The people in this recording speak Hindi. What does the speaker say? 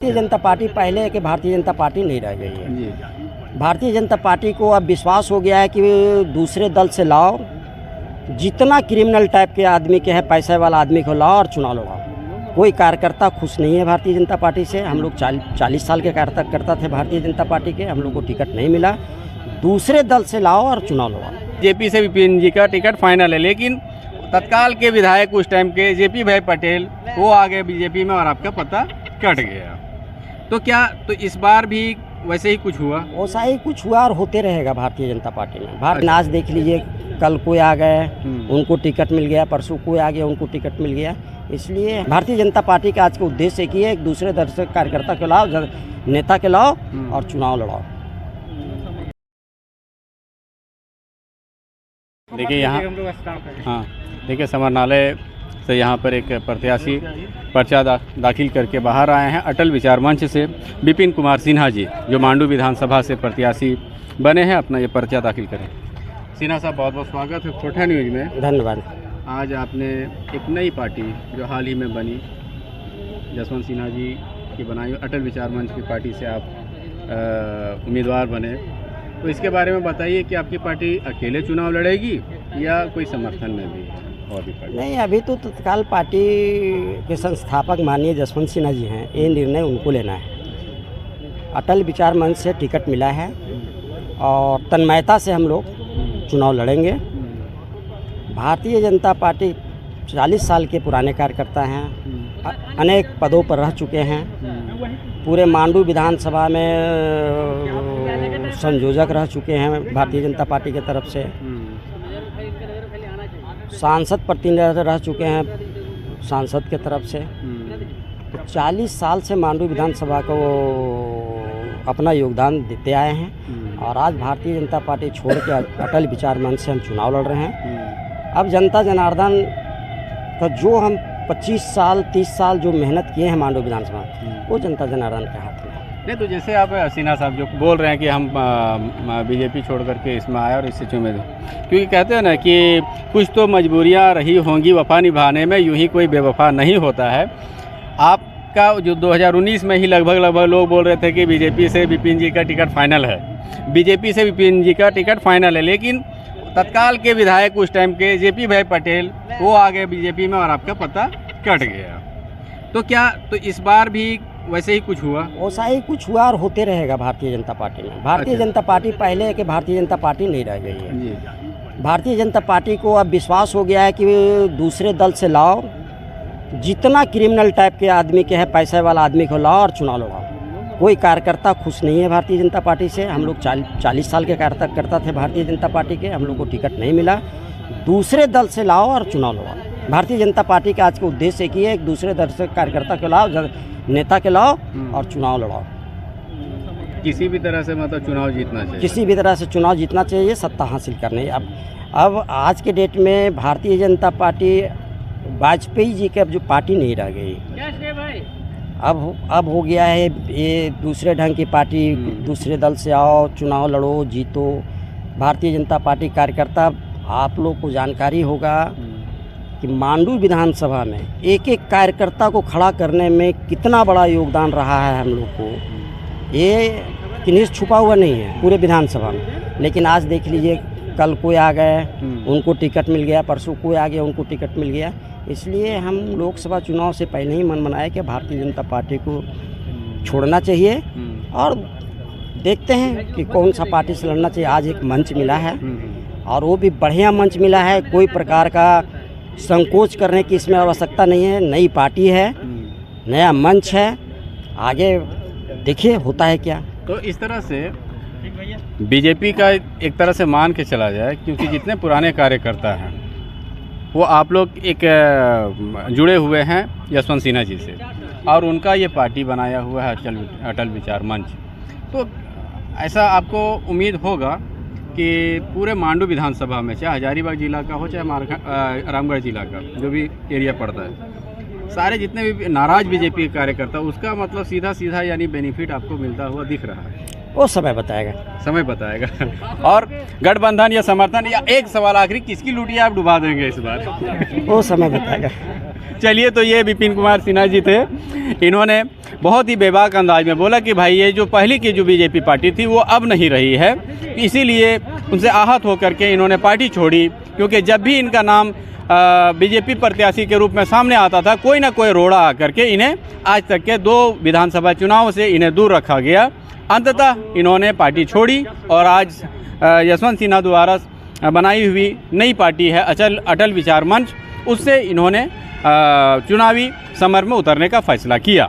भारतीय जनता पार्टी पहले कि भारतीय जनता पार्टी नहीं रह गई है। भारतीय जनता पार्टी को अब विश्वास हो गया है कि दूसरे दल से लाओ, जितना क्रिमिनल टाइप के आदमी के है, पैसे वाला आदमी को लाओ और चुनाव लड़ाओ। कोई कार्यकर्ता खुश नहीं है भारतीय जनता पार्टी से। हम लोग 40 साल के कार्यकर्ता थे भारतीय जनता पार्टी के, हम लोग को टिकट नहीं मिला। दूसरे दल से लाओ और चुनाव लड़ाओ। जेपी से विपिन जी का टिकट फाइनल है, लेकिन तत्काल के विधायक उस टाइम के जेपी भाई पटेल वो आ गए बीजेपी में और आपका पता कट गया। तो क्या तो इस बार भी वैसे ही कुछ हुआ? वैसा ही कुछ हुआ और होते रहेगा भारतीय जनता पार्टी में। आज देख लीजिए, कल कोई आ गए उनको टिकट मिल गया, परसों कोई आ गया उनको टिकट मिल गया। इसलिए भारतीय जनता पार्टी का आज का उद्देश्य एक ही है, एक दूसरे दल से कार्यकर्ता के लाओ, नेता के लाओ और चुनाव लड़ाओ। देखिए यहाँ हाँ देखिए समाहरणालय से यहाँ पर एक प्रत्याशी पर्चा दाखिल करके बाहर आए हैं। अटल विचार मंच से विपिन कुमार सिन्हा जी, जो मांडू विधानसभा से प्रत्याशी बने हैं, अपना ये पर्चा दाखिल करें। सिन्हा साहब, बहुत बहुत स्वागत है खोटा न्यूज़ में। धन्यवाद। आज आपने एक नई पार्टी जो हाल ही में बनी, जसवंत सिन्हा जी की बनाई अटल विचार मंच की पार्टी से आप उम्मीदवार बने, तो इसके बारे में बताइए कि आपकी पार्टी अकेले चुनाव लड़ेगी या कोई समर्थन में भी और भी पार्टी? नहीं, अभी तो तत्काल पार्टी के संस्थापक माननीय जसवंत सिन्हा जी हैं, ये निर्णय उनको लेना है। अटल विचार मंच से टिकट मिला है और तन्मयता से हम लोग चुनाव लड़ेंगे। भारतीय जनता पार्टी 40 साल के पुराने कार्यकर्ता हैं, अनेक पदों पर रह चुके हैं। पूरे मांडू विधानसभा में संयोजक रह चुके हैं भारतीय जनता पार्टी की तरफ से। सांसद प्रतिनिधि रह चुके हैं सांसद के तरफ से। तो 40 साल से मांडू विधानसभा को अपना योगदान देते आए हैं और आज भारतीय जनता पार्टी छोड़ के अटल विचार मंच से हम चुनाव लड़ रहे हैं। अब जनता जनार्दन का जो हम 25 साल 30 साल जो मेहनत किए हैं मांडू विधानसभा, वो जनता जनार्दन के हाथ में। नहीं, तो जैसे आप सिन्हा साहब जो बोल रहे हैं कि हम बीजेपी छोड़ करके इसमें आए और इससे चुने, क्योंकि कहते हैं ना कि कुछ तो मजबूरियां रही होंगी वफा निभाने में, यूं ही कोई बेवफा नहीं होता है। आपका जो 2019 में ही लगभग लोग बोल रहे थे कि बीजेपी से विपिन जी का टिकट फाइनल है, बीजेपी से विपिन जी का टिकट फाइनल है, लेकिन तत्काल के विधायक उस टाइम के जेपी भाई पटेल वो आ गए बीजेपी में और आपका पता कट गया। तो क्या तो इस बार भी वैसे ही कुछ हुआ? वैसा ही कुछ हुआ और होते रहेगा भारतीय जनता पार्टी में। भारतीय जनता पार्टी पहले कि भारतीय जनता पार्टी नहीं रह गई है। भारतीय जनता पार्टी को अब विश्वास हो गया है कि दूसरे दल से लाओ, जितना क्रिमिनल टाइप के आदमी के है, पैसे वाला आदमी को लाओ और चुनाव लड़ाओ। कोई कार्यकर्ता खुश नहीं है भारतीय जनता पार्टी से। हम लोग 40 साल के कार्यकर्ता थे भारतीय जनता पार्टी के, हम लोग को टिकट नहीं मिला। दूसरे दल से लाओ और चुनाव लड़ाओ। भारतीय जनता पार्टी का आज का उद्देश्य एक ही है, एक दूसरे दल से कार्यकर्ता को लाओ, नेता के लाओ और चुनाव लड़ाओ। किसी भी तरह से मतलब चुनाव जीतना चाहिए, किसी भी तरह से चुनाव जीतना चाहिए, सत्ता हासिल करनी है। अब आज के डेट में भारतीय जनता पार्टी वाजपेयी जी की अब जो पार्टी नहीं रह गई, अब हो गया है ये दूसरे ढंग की पार्टी। दूसरे दल से आओ, चुनाव लड़ो, जीतो। भारतीय जनता पार्टी कार्यकर्ता, आप लोग को जानकारी होगा कि मांडू विधानसभा में एक एक कार्यकर्ता को खड़ा करने में कितना बड़ा योगदान रहा है हम लोग को। ये किन्हीं से छुपा हुआ नहीं है पूरे विधानसभा में। लेकिन आज देख लीजिए, कल कोई आ गए उनको टिकट मिल गया, परसों कोई आ गया उनको टिकट मिल गया। इसलिए हम लोकसभा चुनाव से पहले ही मन बनाए कि भारतीय जनता पार्टी को छोड़ना चाहिए और देखते हैं कि कौन सा पार्टी से लड़ना चाहिए। आज एक मंच मिला है और वो भी बढ़िया मंच मिला है, कोई प्रकार का संकोच करने की इसमें आवश्यकता नहीं है। नई पार्टी है, नया मंच है, आगे देखिए होता है क्या। तो इस तरह से बीजेपी का एक तरह से मान के चला जाए, क्योंकि जितने पुराने कार्यकर्ता हैं वो आप लोग एक जुड़े हुए हैं जसवंत सिन्हा जी से, और उनका ये पार्टी बनाया हुआ है अटल विचार मंच। तो ऐसा आपको उम्मीद होगा कि पूरे मांडू विधानसभा में, चाहे हजारीबाग जिला का हो चाहे रामगढ़ जिला का जो भी एरिया पड़ता है, सारे जितने भी नाराज बीजेपी के कार्यकर्ता, उसका मतलब सीधा यानी बेनिफिट आपको मिलता हुआ दिख रहा है? वो समय बताएगा, समय बताएगा। और गठबंधन या समर्थन, या एक सवाल आखिरी, किसकी लूटियाँ आप डुबा देंगे इस बार? वो समय बताएगा। चलिए, तो ये विपिन कुमार सिन्हा जी थे। इन्होंने बहुत ही बेबाक अंदाज में बोला कि भाई ये जो पहले की जो बीजेपी पार्टी थी वो अब नहीं रही है, इसीलिए उनसे आहत होकर के इन्होंने पार्टी छोड़ी। क्योंकि जब भी इनका नाम बीजेपी प्रत्याशी के रूप में सामने आता था, कोई ना कोई रोड़ा आकर के इन्हें आज तक के 2 विधानसभा चुनाव से इन्हें दूर रखा गया। अंततः इन्होंने पार्टी छोड़ी और आज यशवंत सिन्हा द्वारा बनाई हुई नई पार्टी है अटल विचार मंच, उससे इन्होंने चुनावी समर में उतरने का फैसला किया।